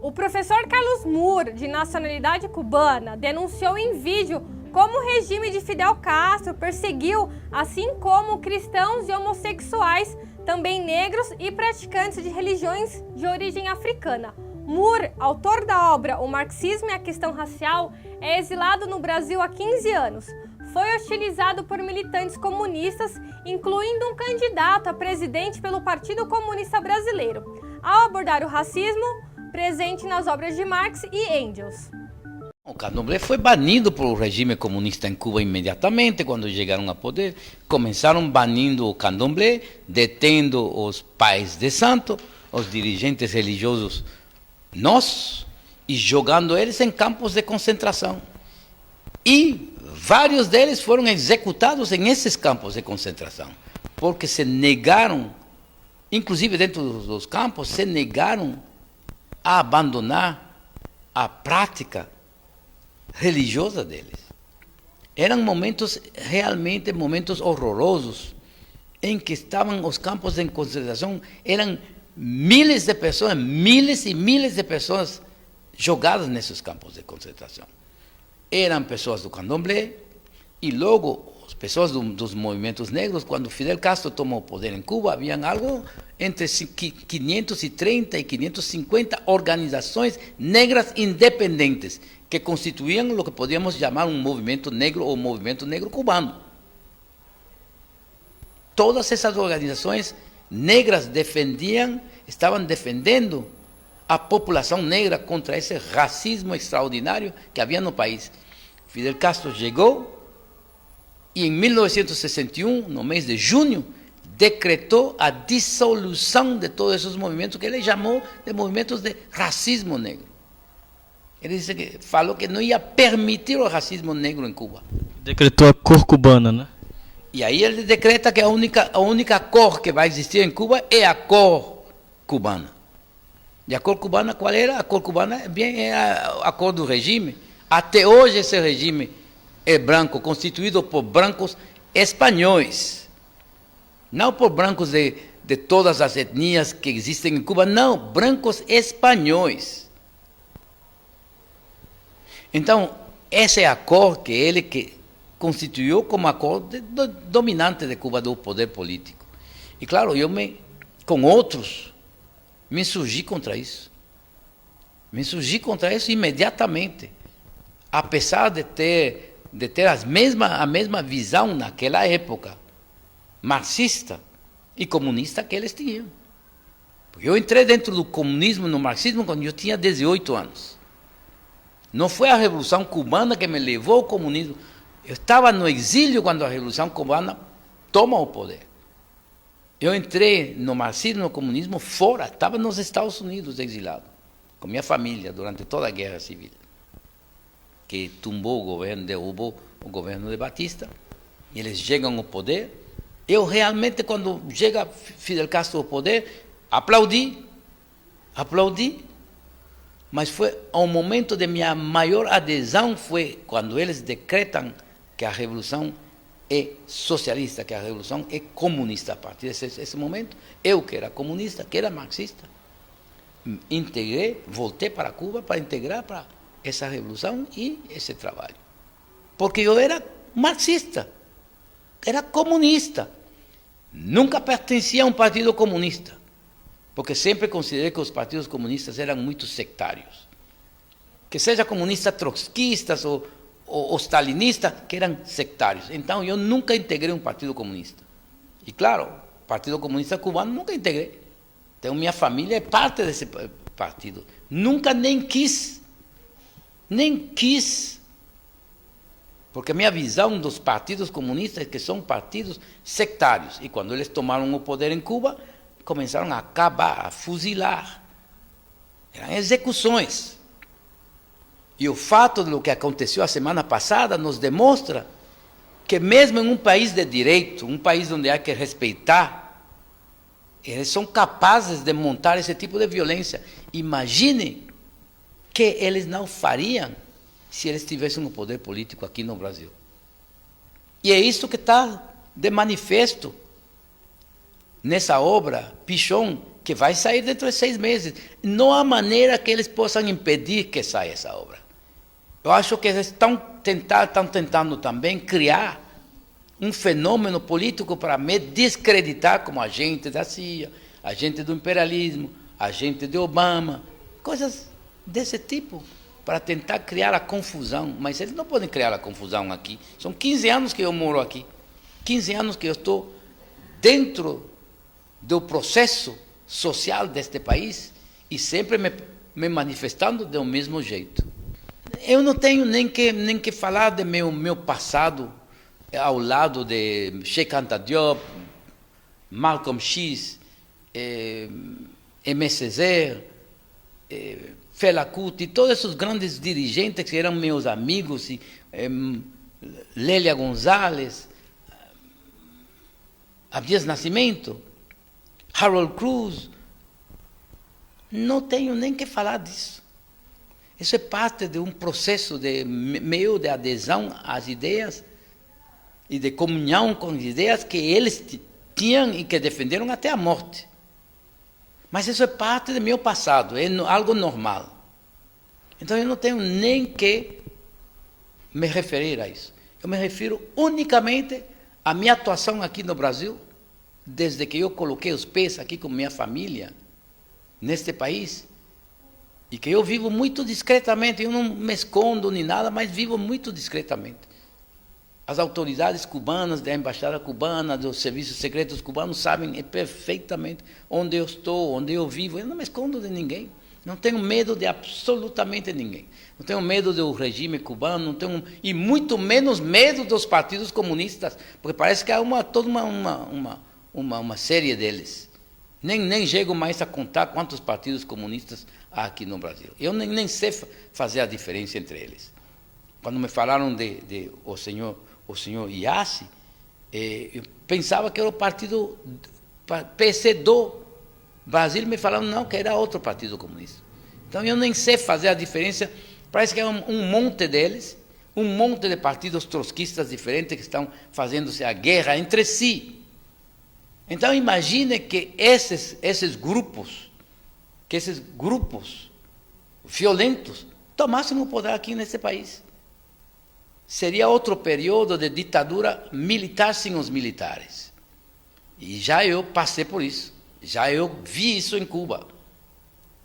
O professor Carlos Moore, de nacionalidade cubana, denunciou em vídeo como o regime de Fidel Castro perseguiu, assim como cristãos e homossexuais, também negros e praticantes de religiões de origem africana. Moore, autor da obra O Marxismo e a Questão Racial, é exilado no Brasil há 15 anos. Foi hostilizado por militantes comunistas, incluindo um candidato a presidente pelo Partido Comunista Brasileiro, ao abordar o racismo presente nas obras de Marx e Engels. O candomblé foi banido pelo regime comunista em Cuba imediatamente, quando chegaram ao poder. Começaram banindo o candomblé, detendo os pais de santo, os dirigentes religiosos nossos, e jogando eles em campos de concentração. E vários deles foram executados em esses campos de concentração, porque se negaram, inclusive dentro dos campos, se negaram a abandonar a prática religiosa deles. Eram momentos, realmente momentos horrorosos, em que estavam os campos de concentração, eram miles de pessoas, miles e miles de pessoas jogadas nesses campos de concentração. Eram pessoas do candomblé, e logo as pessoas dos movimentos negros. Quando Fidel Castro tomou o poder em Cuba, havia algo entre 530 e 550 organizações negras independentes, que constituíam o que podíamos chamar um movimento negro ou movimento negro cubano. Todas essas organizações negras estavam defendendo a população negra contra esse racismo extraordinário que havia no país. Fidel Castro chegou e em 1961, no mês de junho, decretou a dissolução de todos esses movimentos que ele chamou de movimentos de racismo negro. Ele falou que não ia permitir o racismo negro em Cuba. Decretou a cor cubana, né? E aí ele decreta que a única cor que vai existir em Cuba é a cor cubana. E a cor cubana, qual era? A cor cubana é a cor do regime. Até hoje esse regime é branco, constituído por brancos espanhóis. Não por brancos de todas as etnias que existem em Cuba, não, brancos espanhóis. Então, essa é a cor que ele constituiu como a cor dominante de Cuba, do poder político. E claro, com outros, me insurgi contra isso. Me insurgi contra isso imediatamente. Apesar de ter a mesma visão naquela época, marxista e comunista, que eles tinham. Porque eu entrei dentro do comunismo, no marxismo, quando eu tinha 18 anos. Não foi a Revolução Cubana que me levou ao comunismo. Eu estava no exílio quando a Revolução Cubana toma o poder. Eu entrei no marxismo, no comunismo, fora. Estava nos Estados Unidos, exilado, com minha família, durante toda a Guerra Civil, que tumbou o governo, derrubou o governo de Batista, e eles chegam ao poder. Eu realmente, quando chega Fidel Castro ao poder, aplaudi, mas foi o momento de minha maior adesão, foi quando eles decretam que a revolução é socialista, que a revolução é comunista. A partir desse momento, eu que era comunista, que era marxista, voltei para Cuba para integrar para essa revolução e esse trabalho. Porque eu era marxista, era comunista, nunca pertencia a um partido comunista, porque sempre considerei que os partidos comunistas eram muito sectários. Que seja comunistas trotskistas ou stalinistas, que eram sectários. Então, eu nunca integrei um partido comunista. E, claro, o Partido Comunista Cubano nunca integrei. Então, minha família é parte desse partido. Nunca nem quis. Porque a minha visão dos partidos comunistas é que são partidos sectários. E quando eles tomaram o poder em Cuba, começaram a acabar, a fuzilar. Eram execuções. E o fato do que aconteceu a semana passada nos demonstra que mesmo em um país de direito, um país onde há que respeitar, eles são capazes de montar esse tipo de violência. Imagine que eles não fariam se eles tivessem o poder político aqui no Brasil. E é isso que está de manifesto nessa obra, Pichón que vai sair dentro de 6 meses. Não há maneira que eles possam impedir que saia essa obra. Eu acho que eles estão tentando também criar um fenômeno político para me descreditar como agente da CIA, agente do imperialismo, agente de Obama, coisas desse tipo, para tentar criar a confusão. Mas eles não podem criar a confusão aqui. São 15 anos que eu moro aqui, 15 anos que eu estou dentro do processo social deste país e sempre me manifestando do mesmo jeito. Eu não tenho nem que falar de meu passado ao lado de Cheikh Anta Diop, Malcolm X, Aimé Césaire, Fela Kuti, todos esses grandes dirigentes que eram meus amigos, Lélia Gonzalez, Abdias Nascimento, Harold Cruz. Não tenho nem que falar disso. Isso é parte de um processo meu de adesão às ideias e de comunhão com as ideias que eles tinham e que defenderam até a morte. Mas isso é parte do meu passado, é algo normal. Então eu não tenho nem que me referir a isso. Eu me refiro unicamente à minha atuação aqui no Brasil, desde que eu coloquei os pés aqui com minha família, neste país, e que eu vivo muito discretamente, eu não me escondo nem nada, mas vivo muito discretamente. As autoridades cubanas, da embaixada cubana, dos serviços secretos cubanos, sabem perfeitamente onde eu estou, onde eu vivo. Eu não me escondo de ninguém. Não tenho medo de absolutamente ninguém. Não tenho medo do regime cubano, não tenho, e muito menos medo dos partidos comunistas, porque parece que há toda uma série deles. Nem chego mais a contar quantos partidos comunistas há aqui no Brasil. Eu nem sei fazer a diferença entre eles. Quando me falaram de o senhor Iassi, eu pensava que era o partido PC do Brasil, me falaram não, que era outro partido comunista. Então eu nem sei fazer a diferença, parece que é um monte deles, um monte de partidos trotskistas diferentes que estão fazendo-se a guerra entre si. Então imagine que esses grupos violentos tomassem o poder aqui nesse país. Seria outro período de ditadura militar sem os militares. E já eu passei por isso. Já eu vi isso em Cuba.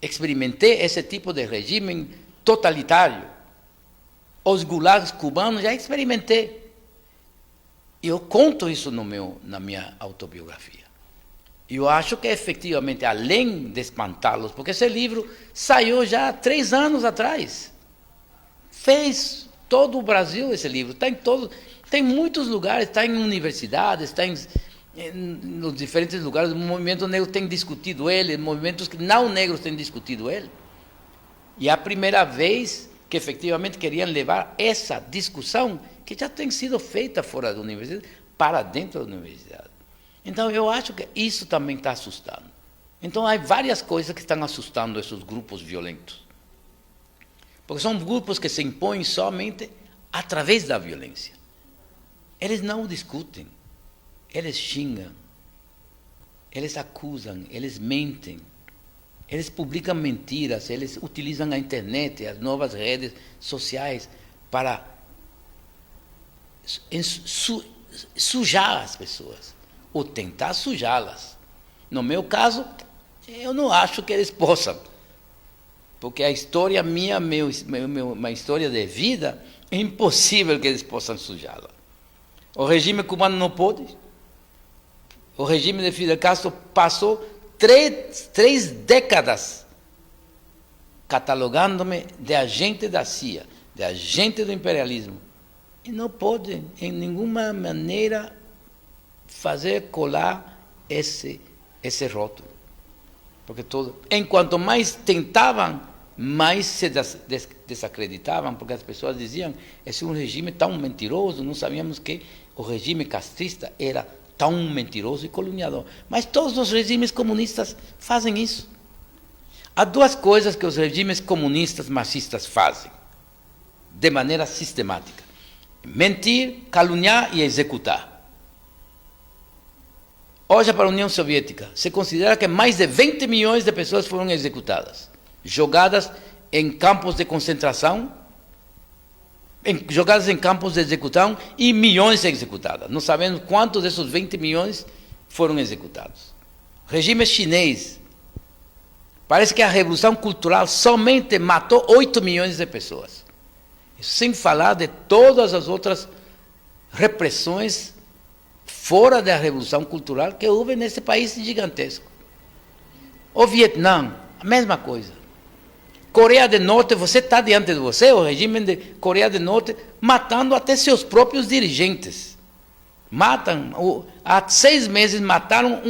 Experimentei esse tipo de regime totalitário. Os gulags cubanos já experimentei. E eu conto isso na minha autobiografia. E eu acho que, efetivamente, além de espantá-los, porque esse livro saiu já há 3 anos atrás. Fez todo o Brasil esse livro. Tem em muitos lugares, está em universidades, está nos diferentes lugares. O movimento negro tem discutido ele, movimentos que não negros têm discutido ele. E é a primeira vez que, efetivamente, queriam levar essa discussão que já tem sido feita fora da universidade, para dentro da universidade. Então, eu acho que isso também está assustando. Então, há várias coisas que estão assustando esses grupos violentos. Porque são grupos que se impõem somente através da violência. Eles não discutem, eles xingam, eles acusam, eles mentem, eles publicam mentiras, eles utilizam a internet, as novas redes sociais para sujar as pessoas, ou tentar sujá-las. No meu caso, eu não acho que eles possam, porque a história minha, uma história de vida, é impossível que eles possam sujá-la. O regime cubano não pode. O regime de Fidel Castro passou 3 décadas catalogando-me de agente da CIA, de agente do imperialismo. E não pode, em nenhuma maneira, fazer colar esse rótulo. Porque enquanto mais tentavam, mais se desacreditavam, porque as pessoas diziam, esse é um regime tão mentiroso, não sabíamos que o regime castrista era tão mentiroso e coloniador. Mas todos os regimes comunistas fazem isso. Há 2 coisas que os regimes comunistas marxistas fazem, de maneira sistemática: mentir, caluniar e executar. Olha para a União Soviética, se considera que mais de 20 milhões de pessoas foram executadas, jogadas em campos de concentração, jogadas em campos de execução e milhões executadas. Não sabemos quantos desses 20 milhões foram executados. Regime chinês, parece que a Revolução Cultural somente matou 8 milhões de pessoas. Sem falar de todas as outras repressões fora da Revolução Cultural que houve nesse país gigantesco. O Vietnã, a mesma coisa. Coreia do Norte, você está diante de você, o regime de Coreia do Norte, matando até seus próprios dirigentes. Matam, há 6 meses mataram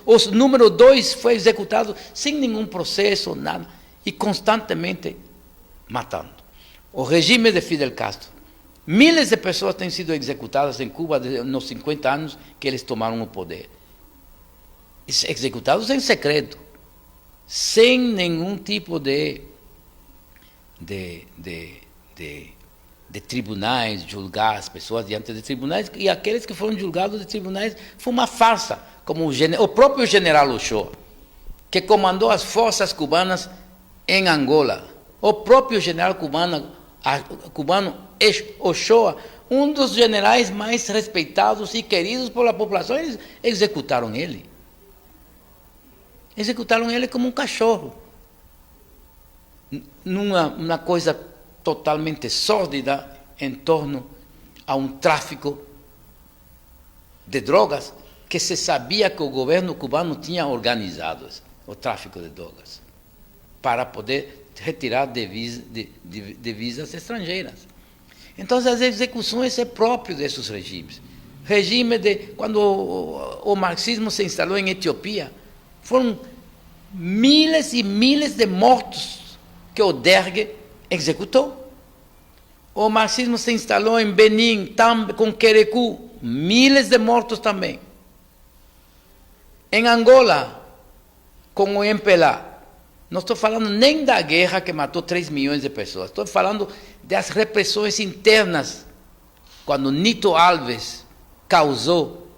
os número 2 foi executado sem nenhum processo, nada, e constantemente matando. O regime de Fidel Castro, milhares de pessoas têm sido executadas em Cuba nos 50 anos que eles tomaram o poder. Executados em secreto, sem nenhum tipo de tribunais, julgar as pessoas diante de tribunais, e aqueles que foram julgados de tribunais foi uma farsa, como o próprio general Ochoa, que comandou as forças cubanas em Angola. O próprio general cubano Ochoa, um dos generais mais respeitados e queridos pela população, eles executaram ele. Executaram ele como um cachorro, numa coisa totalmente sórdida em torno a um tráfico de drogas que se sabia que o governo cubano tinha organizado o tráfico de drogas para poder retirar divisas estrangeiras. Então, as execuções é próprio desses regimes. Regime quando o marxismo se instalou em Etiópia, foram milhares e milhares de mortos que o Derg executou. O marxismo se instalou em Benin, com Querecu, milhares de mortos também. Em Angola, com o MPLA. Não estou falando nem da guerra que matou 3 milhões de pessoas, estou falando das repressões internas, quando Nito Alves causou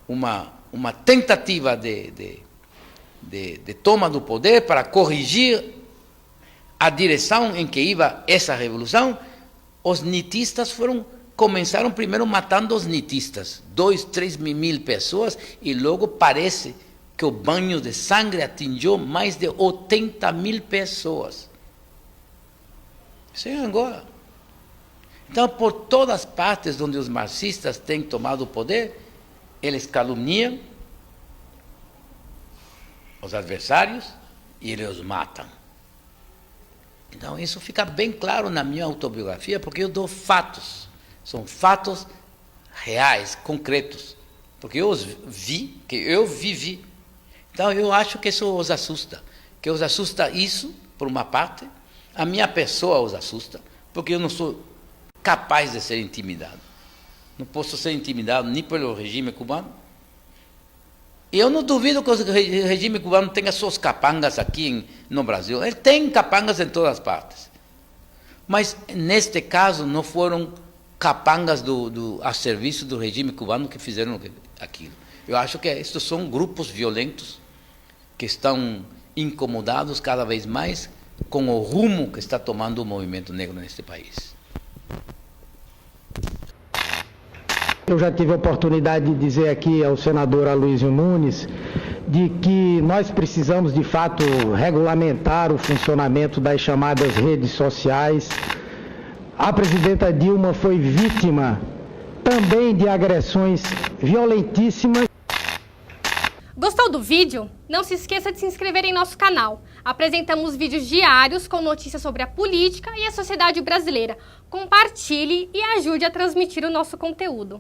uma tentativa de toma do poder para corrigir a direção em que ia essa revolução. Os nitistas começaram primeiro matando os nitistas, 2, 3 mil pessoas, e logo parece que o banho de sangue atingiu mais de 80 mil pessoas. Isso é Angola. Então, por todas as partes onde os marxistas têm tomado o poder, eles caluniam os adversários e eles os matam. Então, isso fica bem claro na minha autobiografia, porque eu dou fatos. São fatos reais, concretos. Porque eu os vi, que eu vivi. Então, eu acho que isso os assusta. Que os assusta isso, por uma parte. A minha pessoa os assusta, porque eu não sou capaz de ser intimidado. Não posso ser intimidado nem pelo regime cubano. E eu não duvido que o regime cubano tenha suas capangas aqui no Brasil. Ele tem capangas em todas as partes. Mas, neste caso, não foram capangas a serviço do regime cubano que fizeram aquilo. Eu acho que estes são grupos violentos que estão incomodados cada vez mais com o rumo que está tomando o movimento negro neste país. Eu já tive a oportunidade de dizer aqui ao senador Aloysio Nunes de que nós precisamos, de fato, regulamentar o funcionamento das chamadas redes sociais. A presidenta Dilma foi vítima também de agressões violentíssimas. Gostou do vídeo? Não se esqueça de se inscrever em nosso canal. Apresentamos vídeos diários com notícias sobre a política e a sociedade brasileira. Compartilhe e ajude a transmitir o nosso conteúdo.